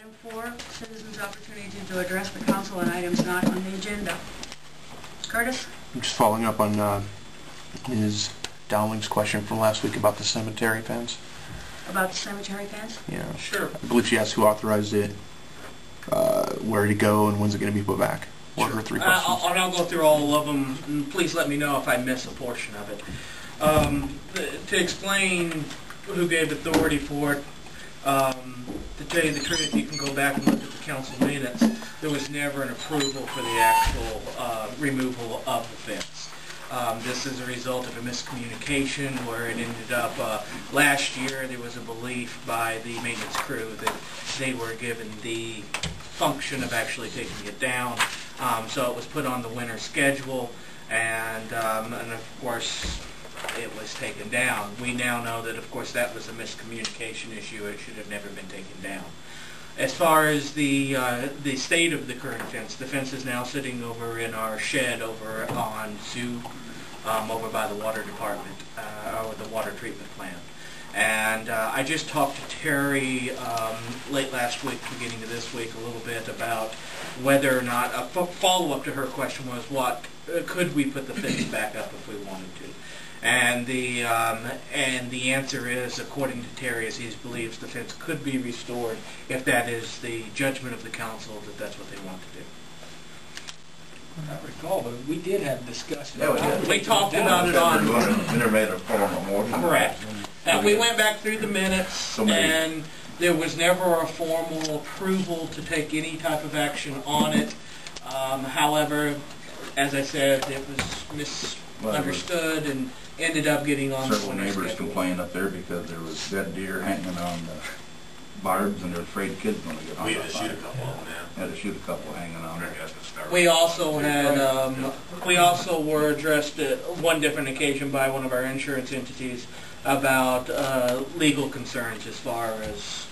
Item 4, citizens' opportunity to address the council on items not on the agenda. Curtis? I'm just following up on Ms. Dowling's question from last week about the cemetery fence. About the cemetery fence? Yeah. Sure. I believe she asked who authorized it, where to go, and when's it going to be put back. What are her three questions? I'll go through all of them, and please let me know if I miss a portion of it. To explain who gave authority for it, to tell you the truth, you can go back and look at the council minutes. There was never an approval for the actual removal of the fence. This is a result of a miscommunication where it ended up last year there was a belief by the maintenance crew that they were given the function of actually taking it down. So it was put on the winter schedule, and of course it was taken down. We now know that of course that was a miscommunication issue. It should have never been taken down. As far as the state of the current fence, the fence is now sitting over in our shed over on Zoo, over by the water department, or the water treatment plant. And I just talked to Terry late last week, beginning of this week, a little bit about whether or not, a follow-up to her question was, what could we put the fence back up if we wanted to? And the answer is, according to Terry, is he believes the fence could be restored if that is the judgment of the council that that's what they want to do. I recall, but we did have discussion. Yeah, we talked about it on. We never made a formal motion. Correct. And we went back through the minutes, and there was never a formal approval to take any type of action on it. However, as I said, it was misunderstood and ended up getting on the several neighbors complained up there because there was dead deer hanging on the barbs, and they're afraid kids going to get hung. We had to shoot a couple of them, yeah. Had to shoot a couple hanging on there. We also had, we also were addressed at one different occasion by one of our insurance entities about legal concerns as far as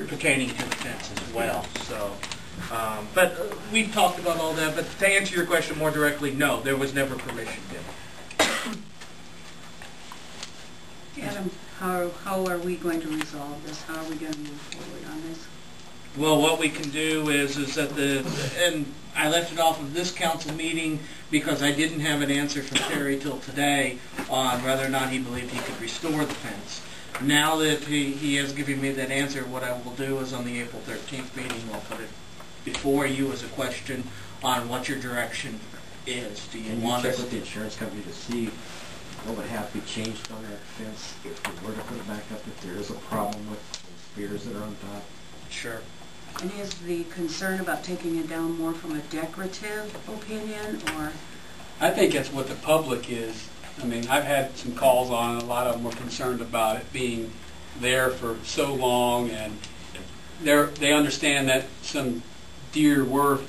pertaining to the fence as well. So, but we talked about all that. But to answer your question more directly, no, there was never permission given. Adam, how are we going to resolve this? How are we going to move forward on this? Well, what we can do is that and I left it off of this council meeting because I didn't have an answer from Terry till today on whether or not he believed he could restore the fence. Now that he has given me that answer, what I will do is on the April 13th meeting, I'll put it before you as a question on what your direction is. Do you want check us with the insurance company to see what would have to be changed on that fence if we were to put it back up, if there is a problem with those spears that are on top? Sure. And is the concern about taking it down more from a decorative opinion, or? I think that's what the public is. I mean, I've had some calls on it. A lot of them were concerned about it being there for so long, and they understand that some deer were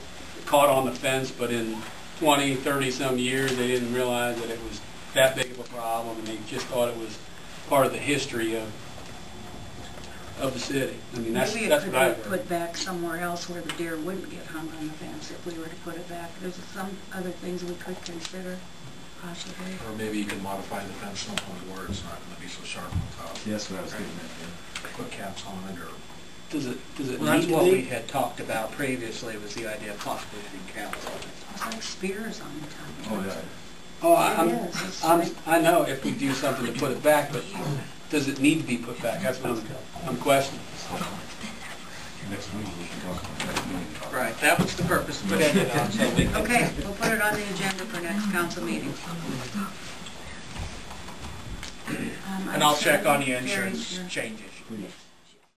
caught on the fence, but in 20, 30 some years they didn't realize that it was that big of a problem, and they just thought it was part of the history of the city. I mean, that's maybe it what could I be put back somewhere else where the deer wouldn't get hung on the fence if we were to put it back. There's some other things we could consider, possibly. Or maybe you can modify the fence some point where it's not going to be so sharp on top. Yes, what I was getting at. Yeah. Put caps on it, or Does it Well, that's need what to we be? had talked about previously, was the idea of possibly putting caps on it. It's like spears on the top. Oh, yeah. Oh, It I know if we do something to put it back, but does it need to be put back? That's what I'm questioning. Next week we can talk about that. Right, that was the purpose of putting it on. So we can Okay, we'll put it on the agenda for next council meeting. And I'll check on the insurance change issue.